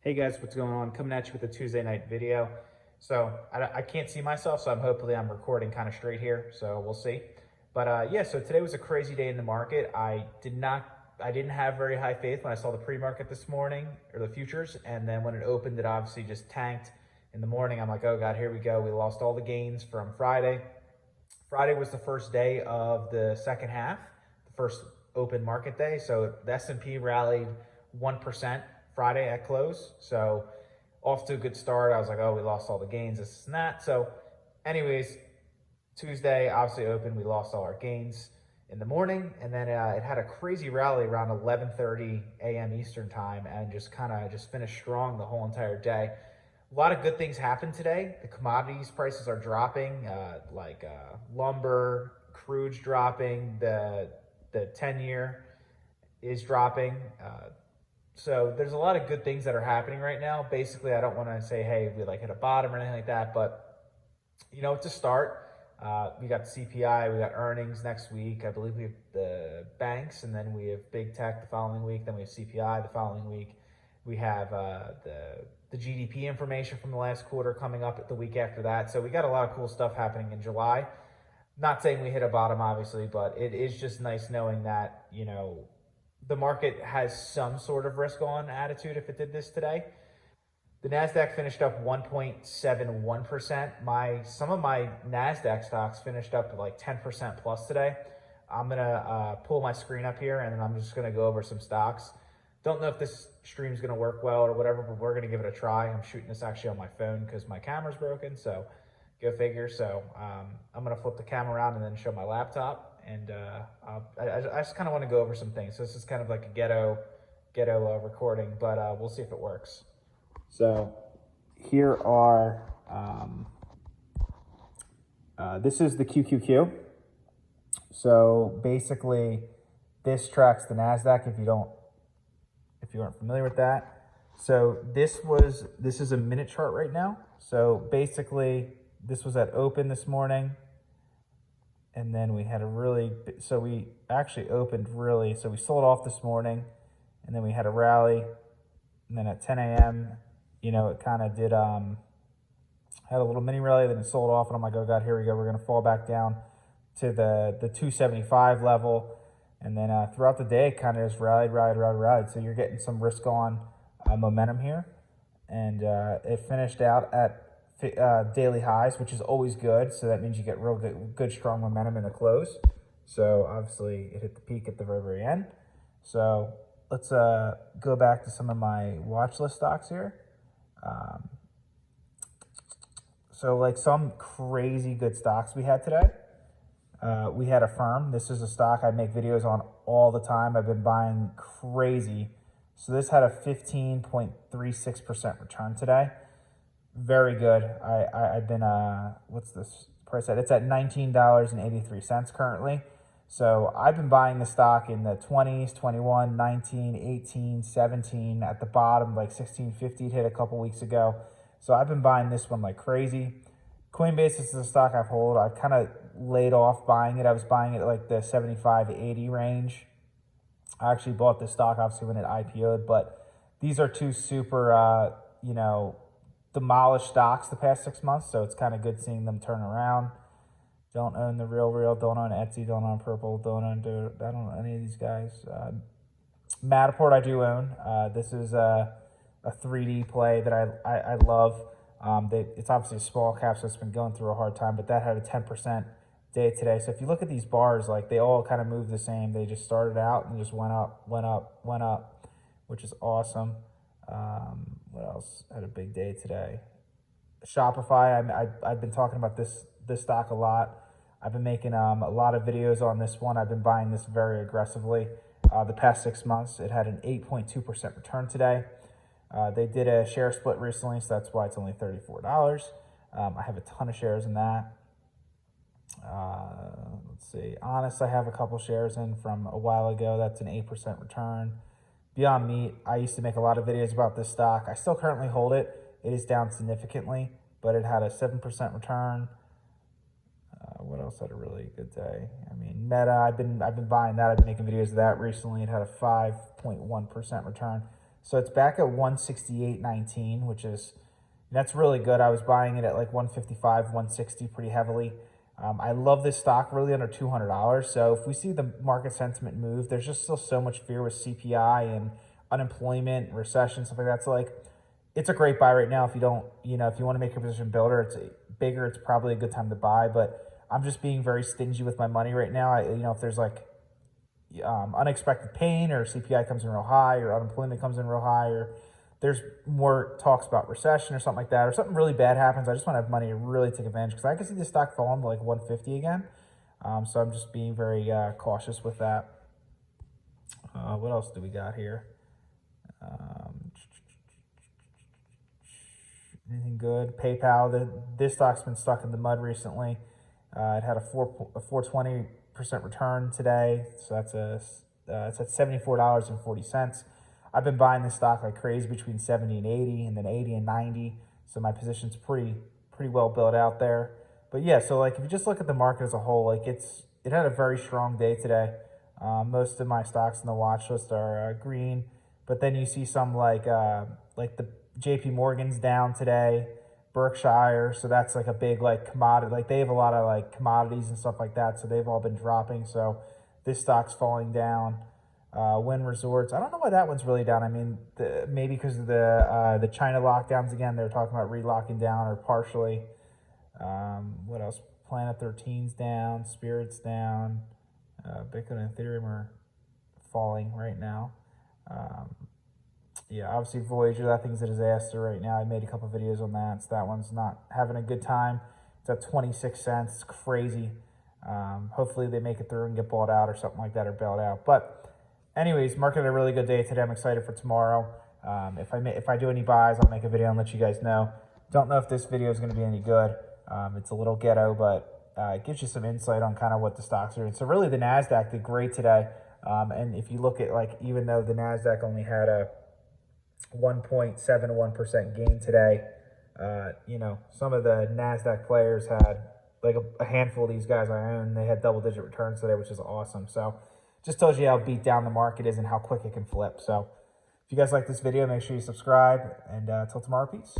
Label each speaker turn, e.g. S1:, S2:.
S1: Hey guys, what's going on? Coming at you with a Tuesday night video. So I can't see myself, so hopefully I'm recording kind of straight here. So we'll see. But yeah, so today was a crazy day in the market. I didn't have very high faith when I saw the pre-market this morning or the futures, and then when it opened, it obviously just tanked. In the morning, I'm like, oh God, here we go. We lost all the gains from Friday. Friday was the first day of the second half, the first open market day. So the S&P rallied 1% Friday at close. So off to a good start. I was like, oh, we lost all the gains, this and that. So anyways, Tuesday obviously opened. We lost all our gains in the morning. And then it had a crazy rally around 11:30 a.m. Eastern time and just kind of just finished strong the whole entire day. A lot of good things happened today. The commodities prices are dropping, like lumber, crude's dropping, the 10-year is dropping. So there's a lot of good things that are happening right now. Basically, I don't want to say, hey, we like hit a bottom or anything like that, but you know, it's a start. We got CPI, we got earnings next week. I believe we have the banks, and then we have big tech the following week. Then we have CPI the following week. We have the GDP information from the last quarter coming up the week after that. So we got a lot of cool stuff happening in July. Not saying we hit a bottom, obviously, but it is just nice knowing that, you know, the market has some sort of risk on attitude if it did this today. The Nasdaq finished up 1.71%. Some of my Nasdaq stocks finished up like 10% plus today. I'm gonna pull my screen up here and then I'm just gonna go over some stocks. Don't know if this stream's gonna work well or whatever, but we're gonna give it a try. I'm shooting this actually on my phone because my camera's broken, so go figure. So I'm gonna flip the camera around and then show my laptop, and I just kind of want to go over some things. So this is kind of like a ghetto recording, but we'll see if it works. So here are this is the QQQ. So basically, this tracks the Nasdaq. If you aren't familiar with that, so this is a minute chart right now. So basically, this was at open this morning, and then we had so we actually opened really. So we sold off this morning, and then we had a rally, and then at 10 a.m. you know, it kind of did had a little mini rally, then it sold off, and I'm like, oh God, here we go. We're gonna fall back down to the 275 level. And then throughout the day, kind of just rallied. So you're getting some risk on momentum here. And it finished out at daily highs, which is always good. So that means you get real good strong momentum in the close. So obviously it hit the peak at the very end. So let's go back to some of my watch list stocks here. So like some crazy good stocks we had today. We had Affirm. This is a stock I make videos on all the time. I've been buying crazy. So this had a 15.36% return today. Very good. I've been, what's this price at? It's at $19.83 currently. So I've been buying the stock in the 20s, 21, 19, 18, 17, at the bottom, like 16.50 it hit a couple weeks ago. So I've been buying this one like crazy. Coinbase is a stock I've held. I've kind of laid off buying it. I was buying it at like the 75 to 80 range. I actually bought this stock obviously when it IPO'd, but these are two super, you know, demolished stocks the past 6 months. So it's kind of good seeing them turn around. Don't own the Real, don't own Etsy, don't own Purple, I don't own any of these guys. Matterport I do own. This is a 3D play that I love. It's obviously a small cap, so it's been going through a hard time, but that had a 10% day today. So if you look at these bars, like they all kind of move the same. They just started out and just went up, which is awesome. What else had a big day today? Shopify, I've been talking about this stock a lot. I've been making a lot of videos on this one. I've been buying this very aggressively the past 6 months. It had an 8.2% return today. They did a share split recently, so that's why it's only $34. I have a ton of shares in that. Let's see. Honest, I have a couple shares in from a while ago. That's an 8% return. Beyond Meat, I used to make a lot of videos about this stock. I still currently hold it. It is down significantly, but it had a 7% return. What else had a really good day? I mean, Meta, I've been buying that. I've been making videos of that recently. It had a 5.1% return. So it's back at 168.19, that's really good. I was buying it at like 155, 160 pretty heavily. I love this stock really under $200. So if we see the market sentiment move, there's just still so much fear with CPI and unemployment, recession, stuff like that. So like, it's a great buy right now. If you don't, if you want to make your position builder, it's bigger. It's probably a good time to buy. But I'm just being very stingy with my money right now. If there's like unexpected pain, or CPI comes in real high, or unemployment comes in real high, or there's more talks about recession or something like that, or something really bad happens, I just want to have money to really take advantage, because I can see the stock falling to like 150 again. So I'm just being very cautious with that. What else do we got here? Anything good? PayPal. This stock's been stuck in the mud recently. It had a 420% return today, so it's at $74.40. I've been buying this stock like crazy between 70 and 80, and then 80 and 90. So my position's pretty well built out there. But yeah, so like if you just look at the market as a whole, like it had a very strong day today. Most of my stocks in the watch list are green, but then you see some like the JP Morgan's down today, Berkshire. So that's like a big like commodity. Like they have a lot of like commodities and stuff like that. So they've all been dropping. So this stock's falling down. Wynn Resorts. I don't know why that one's really down. I mean, maybe because of the China lockdowns again. They're talking about relocking down or partially. What else? Planet 13's down. Spirit's down. Bitcoin and Ethereum are falling right now. Yeah, obviously Voyager, that thing's a disaster right now. I made a couple videos on that. So that one's not having a good time. It's at 26 cents. It's crazy. Hopefully they make it through and get bought out or something like that, or bailed out. But anyways, market had a really good day today. I'm excited for tomorrow. If I do any buys, I'll make a video and let you guys know. Don't know if this video is going to be any good. It's a little ghetto, but it gives you some insight on kind of what the stocks are doing. So really the Nasdaq did great today. And if you look at like, even though the Nasdaq only had a 1.71% gain today, some of the Nasdaq players had like a handful of these guys I own. They had double-digit returns today, which is awesome. So just tells you how beat down the market is and how quick it can flip. So if you guys like this video, make sure you subscribe, and until tomorrow, peace.